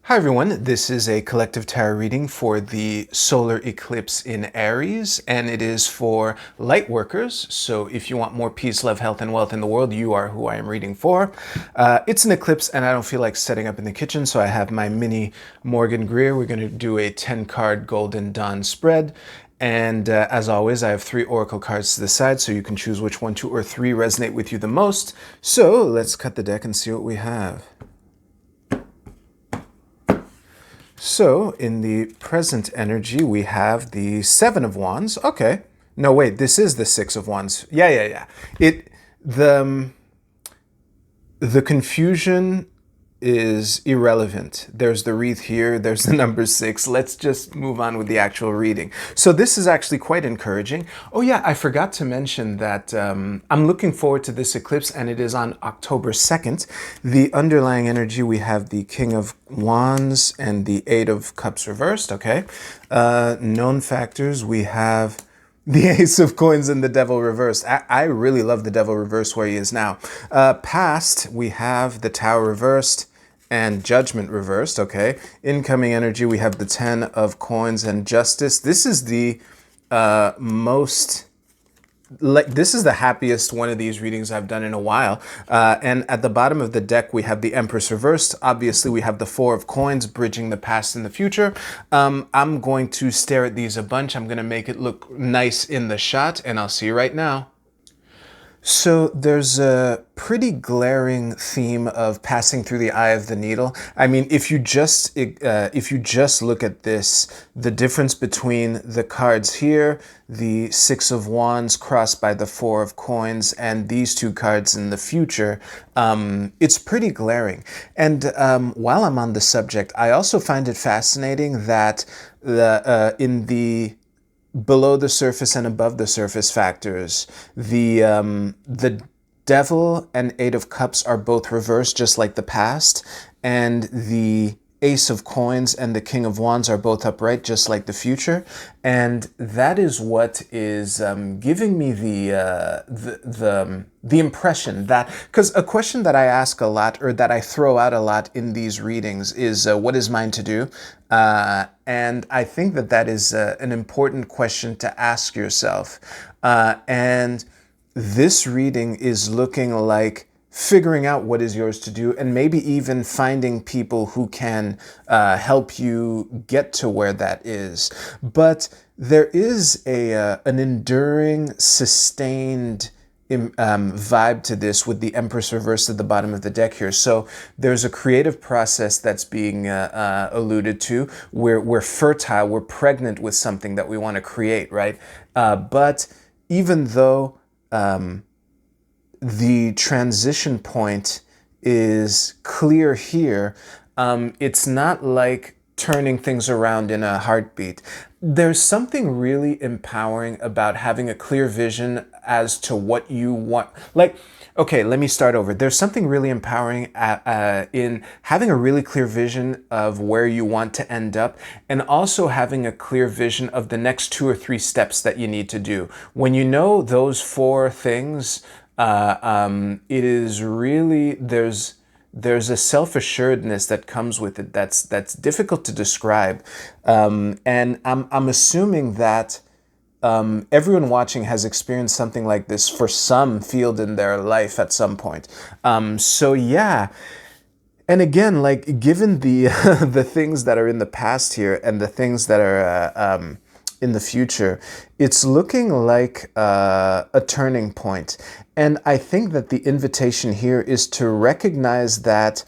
Hi everyone, this is a collective tarot reading for the solar eclipse in Aries, and it is for light workers. So if you want more peace, love, health, and wealth in the world, you are who I am reading for. It's an eclipse and I don't feel like setting up in the kitchen, so I have my mini Morgan Greer. We're going to do a 10-card Golden Dawn spread. And as always, I have 3 oracle cards to the side, so you can choose which 1, 2, or 3 resonate with you the most. So let's cut the deck and see what we have. So, in the present energy, we have the 7 of Wands. Okay. No, wait, this is the 6 of Wands. Yeah. The confusion is irrelevant. There's the wreath here, there's the number 6. Let's just move on with the actual reading. So this is actually quite encouraging. Oh yeah, I forgot to mention that I'm looking forward to this eclipse, and it is on October 2nd. The underlying energy, we have the King of Wands and the 8 of Cups reversed, okay? Known factors, we have the Ace of Coins and the Devil reversed. I really love the Devil reversed where he is now. Past, we have the Tower reversed and Judgment reversed, okay? Incoming energy, we have the 10 of Coins and Justice. This is the this is the happiest one of these readings I've done in a while. And at the bottom of the deck, we have the Empress reversed. Obviously, we have the 4 of Coins, bridging the past and the future. I'm going to stare at these a bunch. I'm going to make it look nice in the shot, and I'll see you right now. So there's a pretty glaring theme of passing through the eye of the needle. I mean, if you just look at this, the difference between the cards here, the 6 of Wands crossed by the 4 of Coins, and these 2 cards in the future, it's pretty glaring. And while I'm on the subject, I also find it fascinating that in the below the surface and above the surface factors, the Devil and 8 of Cups are both reversed, just like the past, and the Ace of Coins and the King of Wands are both upright, just like the future. And that is what is giving me the impression that, because a question that I ask a lot, or that I throw out a lot in these readings, is what is mine to do? And I think that is an important question to ask yourself. And this reading is looking like figuring out what is yours to do, and maybe even finding people who can help you get to where that is. But there is an enduring, sustained vibe to this, with the Empress reversed at the bottom of the deck here. So there's a creative process that's being alluded to. We're fertile, we're pregnant with something that we want to create, right? But even though the transition point is clear here, it's not like turning things around in a heartbeat. There's something really empowering about having a clear vision as to what you want. Like, okay, let me start over. There's something really empowering in having a really clear vision of where you want to end up, and also having a clear vision of the next 2 or 3 steps that you need to do. When you know those 4 things, it is really, there's a self-assuredness that comes with it that's difficult to describe. And I'm assuming that everyone watching has experienced something like this for some field in their life at some point. So yeah. And again, like, given the the things that are in the past here and the things that are in the future, it's looking like a turning point. And I think that the invitation here is to recognize that,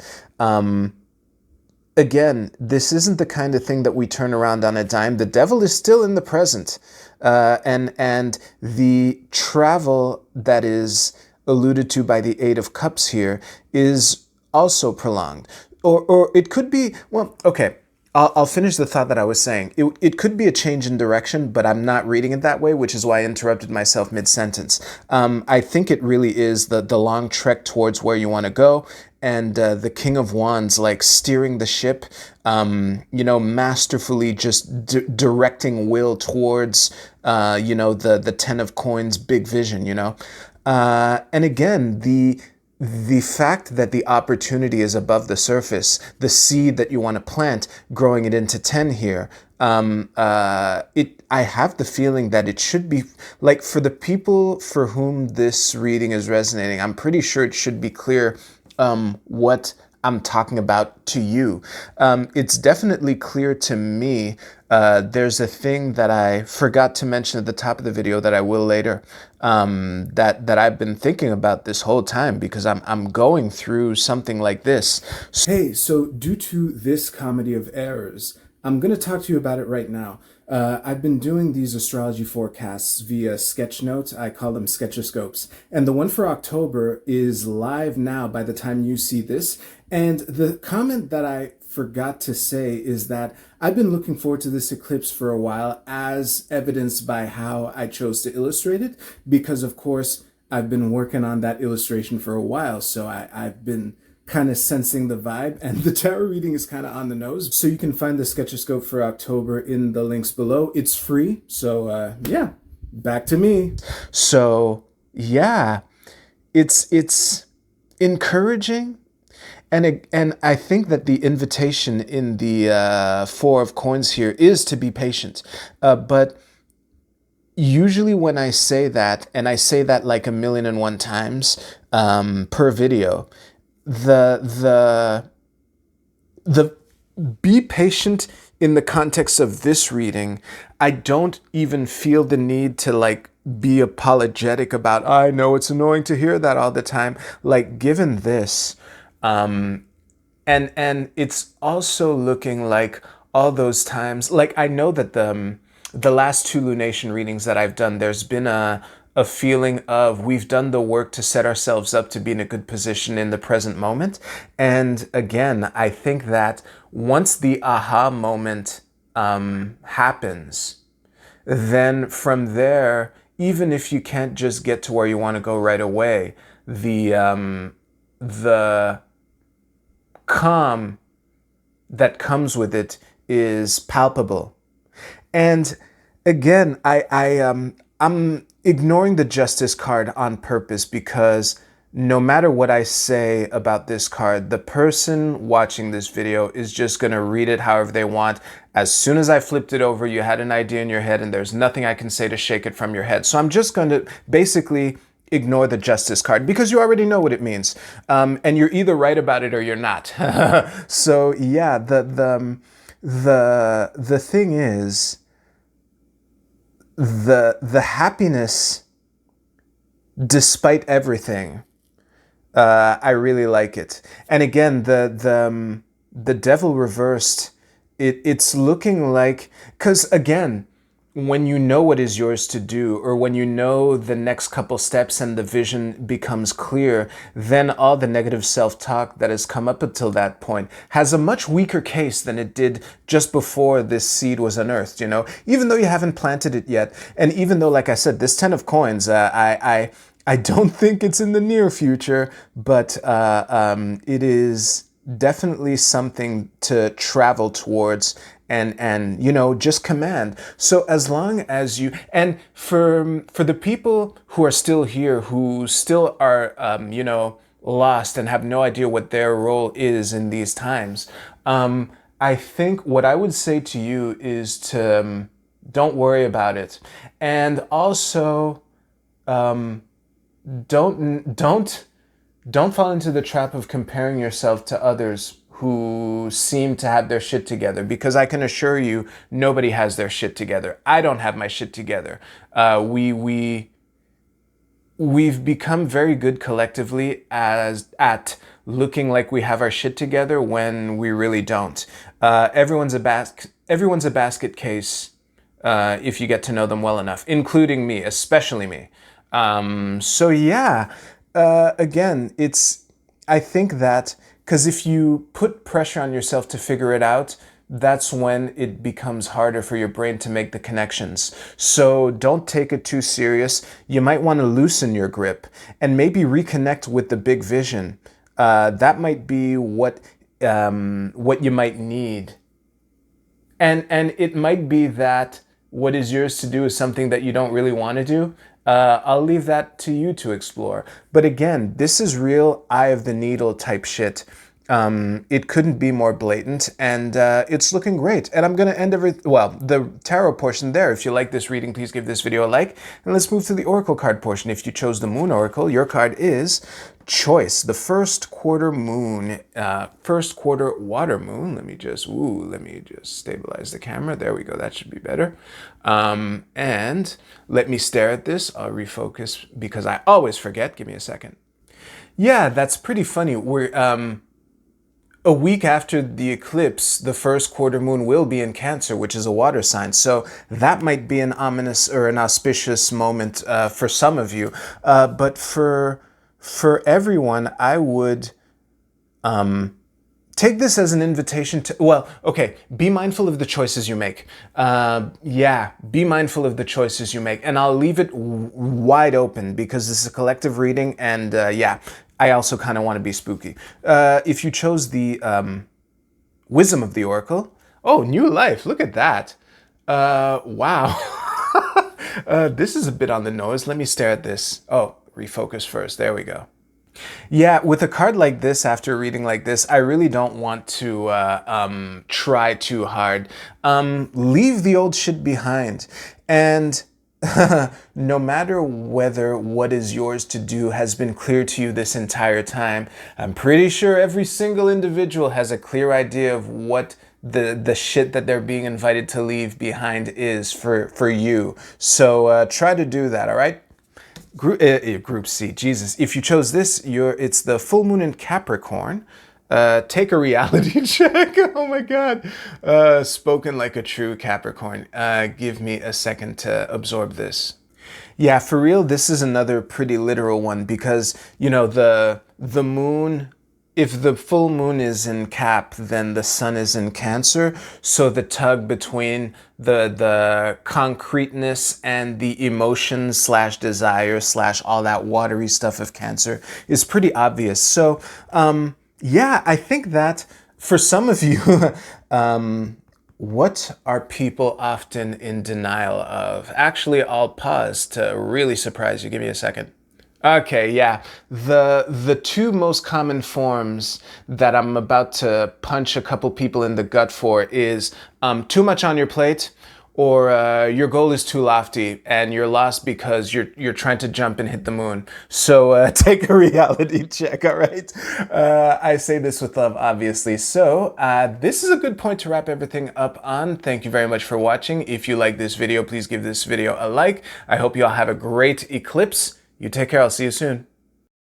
again, this isn't the kind of thing that we turn around on a dime. The devil is still in the present. And the travel that is alluded to by the 8 of Cups here is also prolonged. Or it could be, well, okay, I'll finish the thought that I was saying. It could be a change in direction, but I'm not reading it that way, which is why I interrupted myself mid-sentence. I think it really is the long trek towards where you want to go, and the King of Wands, like, steering the ship, masterfully just directing will towards, the 10 of Coins big vision, And again, the fact that the opportunity is above the surface, the seed that you want to plant, growing it into 10 here, I have the feeling that it should be, like, for the people for whom this reading is resonating, I'm pretty sure it should be clear what I'm talking about to you. It's definitely clear to me. There's a thing that I forgot to mention at the top of the video that I will later, that I've been thinking about this whole time because I'm going through something like this. Hey, so due to this comedy of errors, I'm going to talk to you about it right now. I've been doing these astrology forecasts via sketch notes. I call them sketchoscopes. And the one for October is live now by the time you see this. And the comment that I forgot to say is that I've been looking forward to this eclipse for a while, as evidenced by how I chose to illustrate it, because of course I've been working on that illustration for a while. So I've been kind of sensing the vibe, and the tarot reading is kind of on the nose. So you can find the sketchoscope for October in the links below. It's free. So yeah, back to me. So yeah, it's encouraging. And I think that the invitation in the Four of Coins here is to be patient. But usually when I say that, and I say that like 1,000,001 times per video, the be patient in the context of this reading, I don't even feel the need to like be apologetic about, I know it's annoying to hear that all the time. Like, given this, and it's also looking like all those times, like I know that the last two lunation readings that I've done, there's been a feeling of we've done the work to set ourselves up to be in a good position in the present moment. And again, I think that once the aha moment happens, then from there, even if you can't just get to where you want to go right away, the calm that comes with it is palpable. And again, I'm ignoring the Justice card on purpose because no matter what I say about this card, the person watching this video is just going to read it however they want. As soon as I flipped it over, you had an idea in your head and there's nothing I can say to shake it from your head. So I'm just going to basically ignore the Justice card because you already know what it means. And you're either right about it or you're not. So yeah, the thing is, the happiness despite everything, I really like it. And again, the devil reversed, it's looking like, because again, when you know what is yours to do, or when you know the next couple steps and the vision becomes clear, then all the negative self-talk that has come up until that point has a much weaker case than it did just before this seed was unearthed, you know? Even though you haven't planted it yet, and even though, like I said, this 10 of coins, I don't think it's in the near future, but it is definitely something to travel towards and you know, just command. So as long as you, and for the people who are still here, who still are you know, lost and have no idea what their role is in these times, I think what I would say to you is to don't worry about it. And also don't fall into the trap of comparing yourself to others who seem to have their shit together, because I can assure you nobody has their shit together. I don't have my shit together. We've become very good collectively at looking like we have our shit together when we really don't. Everyone's a basket case if you get to know them well enough, including me, especially me. So yeah, again, I think that, because if you put pressure on yourself to figure it out, that's when it becomes harder for your brain to make the connections. So don't take it too serious. You might want to loosen your grip and maybe reconnect with the big vision. That might be what you might need. And it might be that what is yours to do is something that you don't really want to do. I'll leave that to you to explore. But again, this is real eye of the needle type shit. It couldn't be more blatant, and it's looking great. And I'm going to end the tarot portion there. If you like this reading, please give this video a like. And let's move to the oracle card portion. If you chose the moon oracle, your card is choice, the first quarter moon, first quarter water moon. Let me just stabilize the camera. There we go. That should be better. And let me stare at this. I'll refocus because I always forget. Give me a second. Yeah, that's pretty funny. We're a week after the eclipse, the first quarter moon will be in Cancer, which is a water sign. So that might be an ominous or an auspicious moment for some of you. But for everyone, I would take this as an invitation to, well, okay, be mindful of the choices you make. Yeah, be mindful of the choices you make. And I'll leave it wide open because this is a collective reading, and yeah, I also kind of want to be spooky. If you chose the wisdom of the oracle, oh, new life, look at that. Wow. This is a bit on the nose. Let me stare at this. Oh, refocus first. There we go. Yeah, with a card like this, after a reading like this, I really don't want to try too hard. Leave the old shit behind. And no matter whether what is yours to do has been clear to you this entire time, I'm pretty sure every single individual has a clear idea of what the shit that they're being invited to leave behind is for you. So try to do that, all right? Group C, Jesus. If you chose this, it's the full moon in Capricorn. Take a reality check. Oh my God. Spoken like a true Capricorn. Give me a second to absorb this. Yeah, for real, this is another pretty literal one because, you know, the moon, if the full moon is in Cap, then the sun is in Cancer. So the tug between the concreteness and the emotions slash desire slash all that watery stuff of Cancer is pretty obvious. So, yeah, I think that for some of you, what are people often in denial of? Actually, I'll pause to really surprise you. Give me a second. Okay, yeah. The two most common forms that I'm about to punch a couple people in the gut for is too much on your plate, or your goal is too lofty and you're lost because you're trying to jump and hit the moon. So take a reality check, all right? I say this with love, obviously. So this is a good point to wrap everything up on. Thank you very much for watching. If you like this video, please give this video a like. I hope you all have a great eclipse. You take care. I'll see you soon.